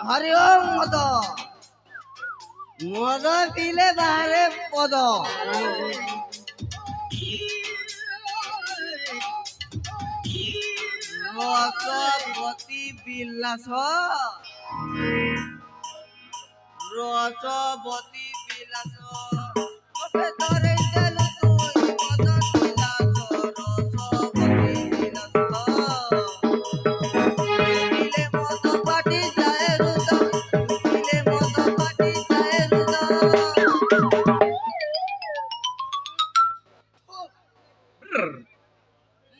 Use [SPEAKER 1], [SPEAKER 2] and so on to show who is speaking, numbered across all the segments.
[SPEAKER 1] হরিওম মদ মদ পিলে বাহারে পদ রসবতী বিলাস রসবতী বিলাস মতে ধরে দেলু তুই মদ বিলাস রসবতী বিলাস পিলে মদ পাটি যায় রুদ পিলে মদ পাটি যায় রুদ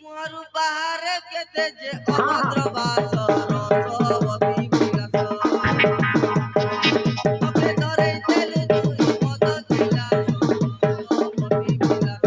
[SPEAKER 1] মরু বাহারে কেতে যে অভদ্র বাস রসবতী বিলাস মতে ধরে দেলু তুই মদ বিলাস রসবতী বিলাস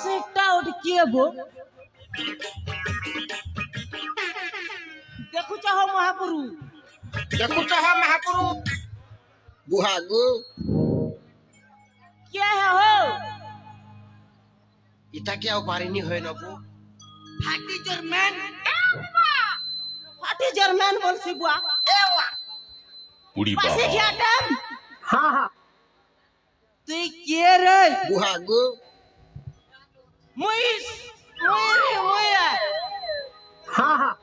[SPEAKER 2] সেটা ওটা কি হবো দেখুছ হ মহাপুরু
[SPEAKER 3] দেখুছ হ মহাপুরু বুহাগু
[SPEAKER 2] কে হে হো
[SPEAKER 3] ইটাকে আও পারিনি হয় নবু
[SPEAKER 1] ফাটি জার্মান
[SPEAKER 2] ফাটি জার্মান বলছি বুয়া
[SPEAKER 1] এওয়া
[SPEAKER 4] উড়ি
[SPEAKER 2] পাশে
[SPEAKER 4] বাবা
[SPEAKER 2] খিয়াটাম
[SPEAKER 1] হ্যাঁ হ্যাঁ তুই কে রে
[SPEAKER 3] বুহাগু
[SPEAKER 2] মুই মুই
[SPEAKER 1] হ্যাঁ হ্যাঁ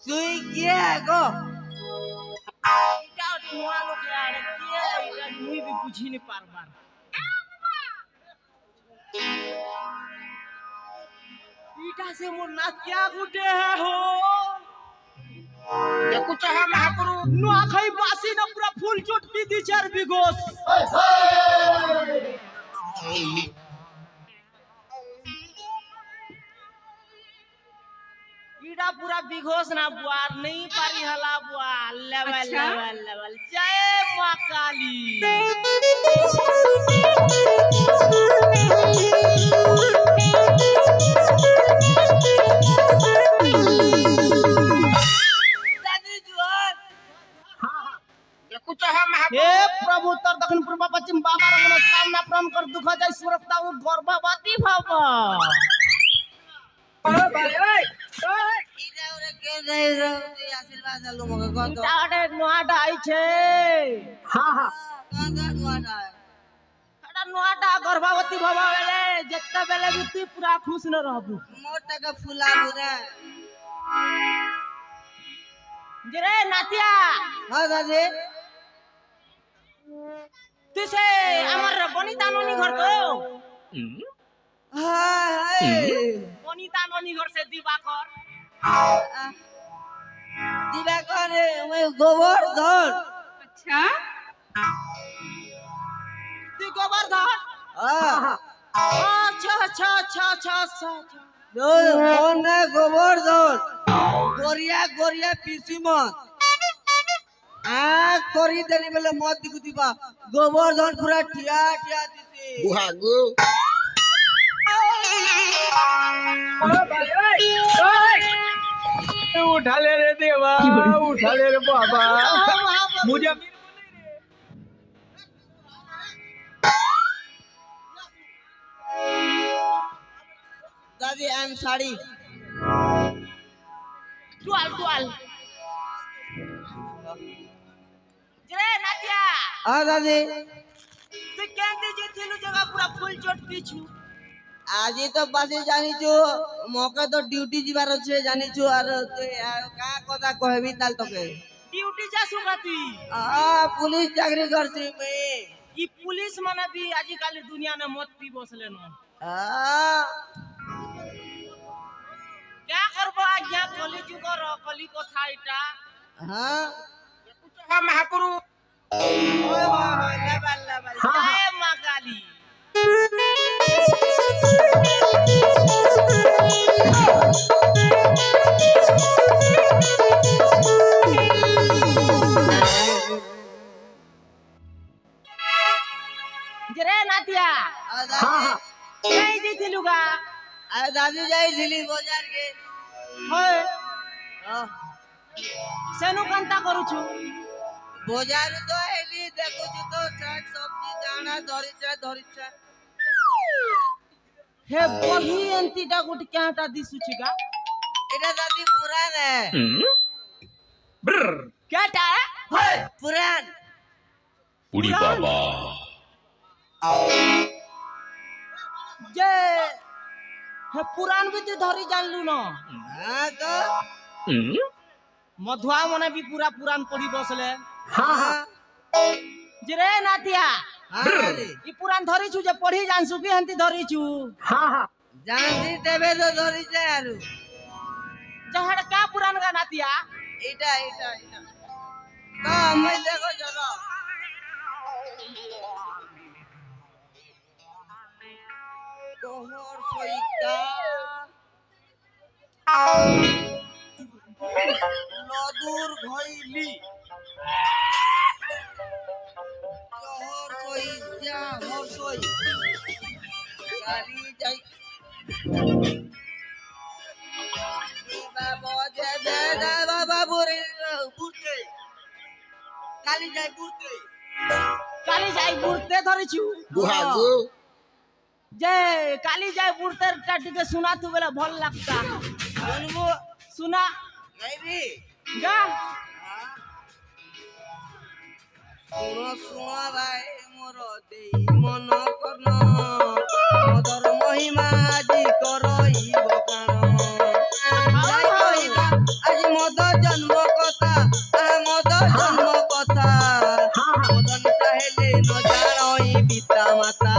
[SPEAKER 1] তুই কে গো
[SPEAKER 2] এটা ওটা নোয়া লোক আরে কে এটা মুই বি বুঝিনি পারবার इटा से मोर नातिया गुटे है हो
[SPEAKER 3] देखुच महापुरु
[SPEAKER 2] नुआ खाई बासी न पूरा फुल चोट पी दी 4 बिगोस इटा पूरा बिगोस ना बुआर नहीं पारी हला बुआ लेवल लेवल लेवल जय मां काली
[SPEAKER 3] देखुच महापुरु
[SPEAKER 2] हे प्रभु उत्तर दक्षिण पूर्व पश्चिम बाबा रे मनोकामना पूर्ण कर दुख जाय सुरक्षा उ गर्भवती भव
[SPEAKER 1] इटा ओरे के नहीं रो आशीर्वाद आलू मगे कह तो
[SPEAKER 2] इटा नुआटा आई छे
[SPEAKER 1] कह दुआटा
[SPEAKER 2] एटा नुआटा गर्भवती भव बेले जत्ता बेले भी तू पूरा खुश न रहबू
[SPEAKER 1] मोटा का फुला बुरा
[SPEAKER 2] जरे नातिया
[SPEAKER 1] हां दादी
[SPEAKER 2] तू से हमर बनिता ननी घर तो
[SPEAKER 1] हाय हाय
[SPEAKER 2] बनिता ननी घर से दिवाकर
[SPEAKER 1] दिवाकर मैं गोवर्धन
[SPEAKER 4] अच्छा
[SPEAKER 2] तू गोवर्धन
[SPEAKER 1] हां
[SPEAKER 2] अच्छा अच्छा अच्छा अच्छा अच्छा
[SPEAKER 1] जो कौन है गोवर्धन गोरिया गोरिया पीसी मत आ करी देनी बेले मत दिखुती बा गोवर्धन पूरा ठिया ठिया दिसे
[SPEAKER 3] बुहागु
[SPEAKER 5] उठा ले रे देवा उठा ले रे बाबा मुझे
[SPEAKER 1] दादी आई एम सॉरी
[SPEAKER 2] टुआल टुआल जरे नातिया
[SPEAKER 1] हां दादी
[SPEAKER 2] तू केंदी जिथिलु जगह पूरा फुल चोट पीछू
[SPEAKER 1] आज तो बासी जानी छु मौके तो ड्यूटी जीवार छे जानी छु आर का कथा कहबी ताल तके
[SPEAKER 2] ड्यूटी जा सुगती
[SPEAKER 1] आ पुलिस चाकरी करसी मैं
[SPEAKER 2] ई पुलिस माने भी आजिकल दुनिया में मत पी बसले न
[SPEAKER 1] आ
[SPEAKER 2] क्या करबो आज्ञा कली जुगर कली कथा इटा
[SPEAKER 1] हां
[SPEAKER 3] देखुच महापुरु
[SPEAKER 1] ओए होय लेवल लेवल
[SPEAKER 2] जय मां काली जरे नातिया नहीं जिथिलुगा
[SPEAKER 1] आ दादी जाई दिल्ली बाजार के
[SPEAKER 2] होय
[SPEAKER 1] हां
[SPEAKER 2] सेनु कांता करूछु
[SPEAKER 1] बाजार तो एली देखु छु तो शाक सब्जी दाना धरिचा
[SPEAKER 2] हे बही एंतीटा गुट क्याटा दिसुछिगा
[SPEAKER 1] एटा दादी पुरान है
[SPEAKER 2] क्याटा
[SPEAKER 1] पुरान
[SPEAKER 6] उड़ी बाबा
[SPEAKER 2] जे हे पुरान भी तू धरी जानलु न
[SPEAKER 1] हां तो
[SPEAKER 2] मधुआ मने भी पूरा पुरान पड़ी बसले
[SPEAKER 1] हां
[SPEAKER 2] जे रे नातिया
[SPEAKER 1] हां दादी
[SPEAKER 2] ई पुरान धरी छु जे पढ़ी जानसु की हंती धरी छु
[SPEAKER 1] जानती देबे तो धरिचा आरु
[SPEAKER 2] जहड़ का पुरान का नातिया
[SPEAKER 1] एटा एटा एटा तो मैं देखो जरा तोहर सईता नदूर भइली तोहर सईता हर सई गाड़ी जाई बाबा दे बाबा बुरे बुरते काली जाई बुरते
[SPEAKER 2] काली जाई बुरते धरी छु
[SPEAKER 3] बुहागु
[SPEAKER 2] जे काली जाई बुरते टाटी के सुना तू बेला भल लगता
[SPEAKER 1] सुनबो
[SPEAKER 2] सुना
[SPEAKER 1] नहीं भी
[SPEAKER 2] गा
[SPEAKER 1] सुनो सुनो भाई मोर देई मन करन मदर महिमा আজি करई बकान जाई कहिबा আজি मद जन्म कथा मद जन्म कथा मदन चाहेले न जानई पिता माता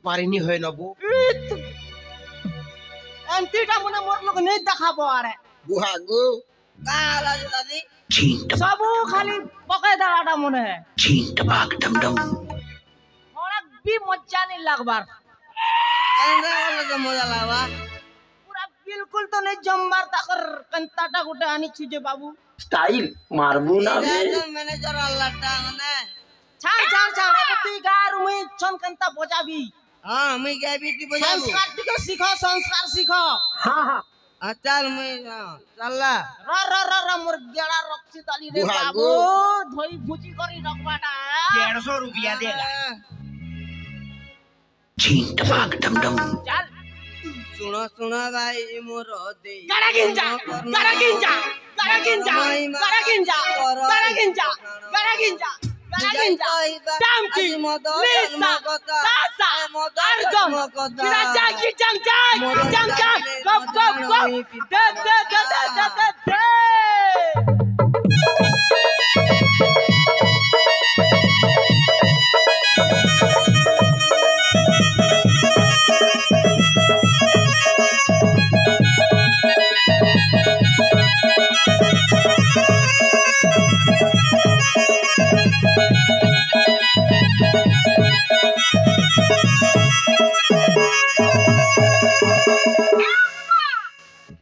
[SPEAKER 3] পারিনি হয়ে নেবো
[SPEAKER 2] এন্টিটা মনে মোর লোক নেই দেখাবো আরে
[SPEAKER 3] গুহা গো
[SPEAKER 1] কালা দাদি
[SPEAKER 2] সবু খালি পকে দেওয়াটা মনে হয় অনেক বি মজা নেই লাগবার
[SPEAKER 1] কেন্দা করলে তো মজা লাগবা
[SPEAKER 2] পুরা বিলকুল তো নেই জমবার তাকর কান্তাটা গোটে আনিছু যে বাবু
[SPEAKER 5] স্টাইল মারবো না বে
[SPEAKER 1] ম্যানেজার আল্লাহটা মানে
[SPEAKER 2] ছাড় ছাড় ছাড় এবার তুই গা রুমে ছন কান্তা বজাবি
[SPEAKER 1] হ্যাঁ আমি গাইবি তুই বজাবো
[SPEAKER 2] সংস্কার দিকে শিখো সংস্কার শিখো
[SPEAKER 5] হ্যাঁ হ্যাঁ
[SPEAKER 1] চল মুই চাল্লা
[SPEAKER 2] র র র র মোর গেড়া রক্সি তালি রে
[SPEAKER 3] বুহা
[SPEAKER 2] বাবু
[SPEAKER 3] গো।
[SPEAKER 2] ধই ভুজি করি রকবাটা
[SPEAKER 3] 150 रुपया देगा
[SPEAKER 2] চল
[SPEAKER 1] শুনো শুনো ভাই মোর দে
[SPEAKER 2] গাড়া গিঞ্জা গাড়া গিঞ্জা গাড়া গিঞ্জা গাড়া গিঞ্জা গাড়া গিঞ্জা গাড়া গিঞ্জা গাড়া গিঞ্জা টামকি লিসা তাসা আরজম বিনা জাগি জাং জাগ জাং জাগ গপ গপ গপ দে দে দে দে দে দে দে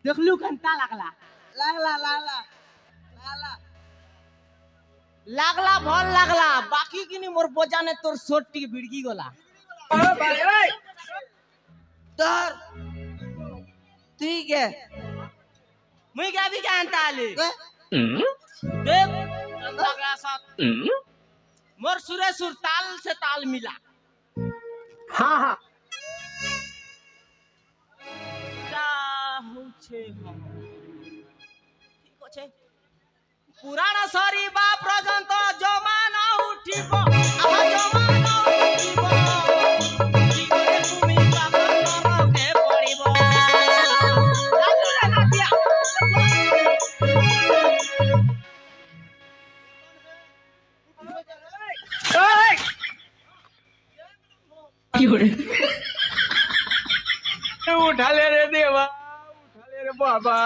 [SPEAKER 2] দেখলু কান্তা লাগলা
[SPEAKER 1] লাগলা লাগলা লাগলা
[SPEAKER 2] লাগলা ভাল লাগলা বাকি কিনি মোর বজানে তোর শর্টটি বিড়গি গলা
[SPEAKER 1] তোর তুই কে
[SPEAKER 2] মুই গাবি কে আনতা আলি
[SPEAKER 1] কে?
[SPEAKER 2] দেখ কান্তা গা সাথ মোর সুরে সুর তাল से ताल मिला
[SPEAKER 5] হ্যাঁ হ্যাঁ
[SPEAKER 2] তা হচ্ছে ঠিক আছে পুরাণ সরিবা পর্যন্ত জমানা উঠিব আহা জমানা উঠিব জীবনে তুমি পাগল নরকে পড়িব লালু রে নাতিয়া
[SPEAKER 5] उठा ले रे देवा उठा ले रे बाबा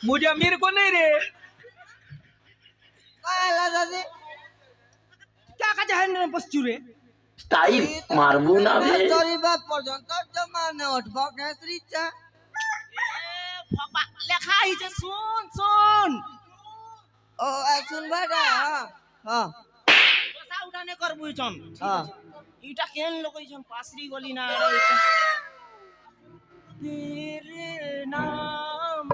[SPEAKER 5] मुझे अमीर को नहीं रे
[SPEAKER 1] কালা দাদি
[SPEAKER 2] क्या का जहन बसचू रे
[SPEAKER 5] স্টাইল মারবো না বে
[SPEAKER 1] চলিবা পর্যন্ত জমানে উঠব কেসরি চা
[SPEAKER 2] বাবা লেখা হইছে শুন শুন
[SPEAKER 1] ও শুনবা না হ্যাঁ
[SPEAKER 2] বসা উঠানে করবই চম
[SPEAKER 1] হ্যাঁ
[SPEAKER 2] ইটা কেন লগাইছন পাসরি গলি না রে এটা तेरे नाम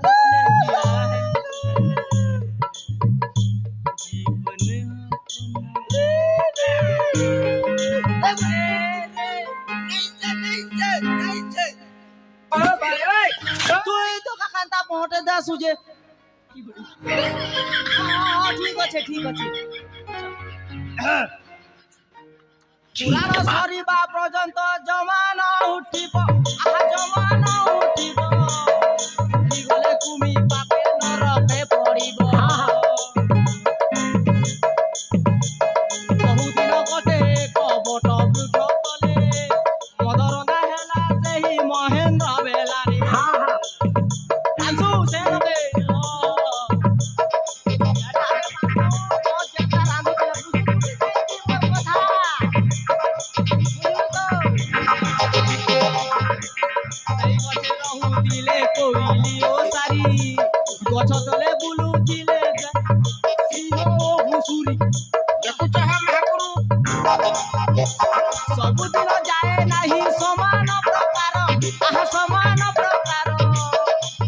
[SPEAKER 2] हमने किया है जीवन তুই তো কাকান্তা পহটে দা সুজে ঠিক আছে ঠিক আছে পুরাণ সরিবা পর্যন্ত জমানা উঠিব আহা জমানা উঠিব গলে তুমি পাপে নরকে পড়িব বহুদিন গতে কবট বৃক্ষ তলে মদরঙ্গা হেলা সেই মহেন্দ্র বেলারে আনসু সে লগে গছ তলে বুলু দিলে ঘুষুরি
[SPEAKER 3] देखुच है महापुरु
[SPEAKER 2] ସବୁଦିନ ଯାଏ ନାହିଁ ସମାନ ପ୍ରକାର ଆହା ସମାନ ପ୍ରକାର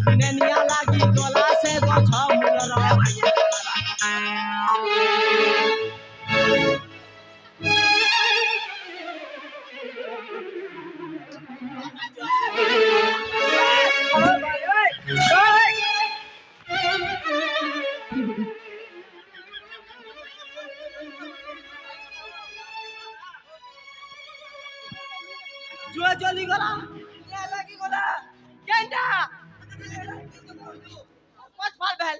[SPEAKER 2] ଦିନେ ନିଆଁ ଲାଗି ଗଲା ସେ ଗଛ ମୂଳର জুয়া জ্বলি গলা নিয়া লাগি গলা কেনটা পাঁচ ফাল ভেল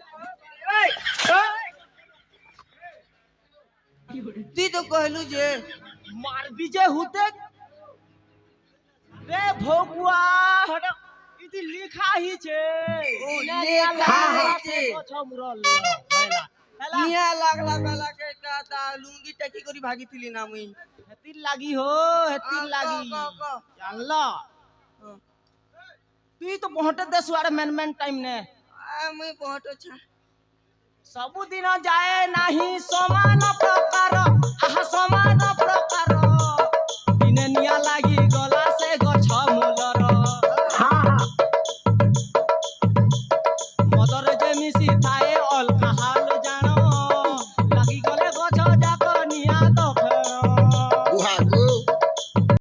[SPEAKER 1] তুই তো কহিলু যে
[SPEAKER 2] মারবি যে হুতে রে ভগুয়া হটা ইতি লিখা হিছে
[SPEAKER 1] লেখা হইছে।
[SPEAKER 2] মুরল হইলা হেলা
[SPEAKER 1] নিয়া লাগলা বেলাকে তা লুঙ্গিটা কি করি ভাগিছিলি না মুই
[SPEAKER 2] হেতির লাগি হো হেতির লাগি জানল তুই তো বহটে দেশ আরে মেন টাইম নে
[SPEAKER 1] মুই বহুত ছা
[SPEAKER 2] ସବୁଦିନ ଯାଏ ନାହିଁ ସମାନ ପ୍ରକାର ଆହା ସମାନ ପ୍ରକାର ଦିନେ ନିଆଁ ଲାଗି ଗଲା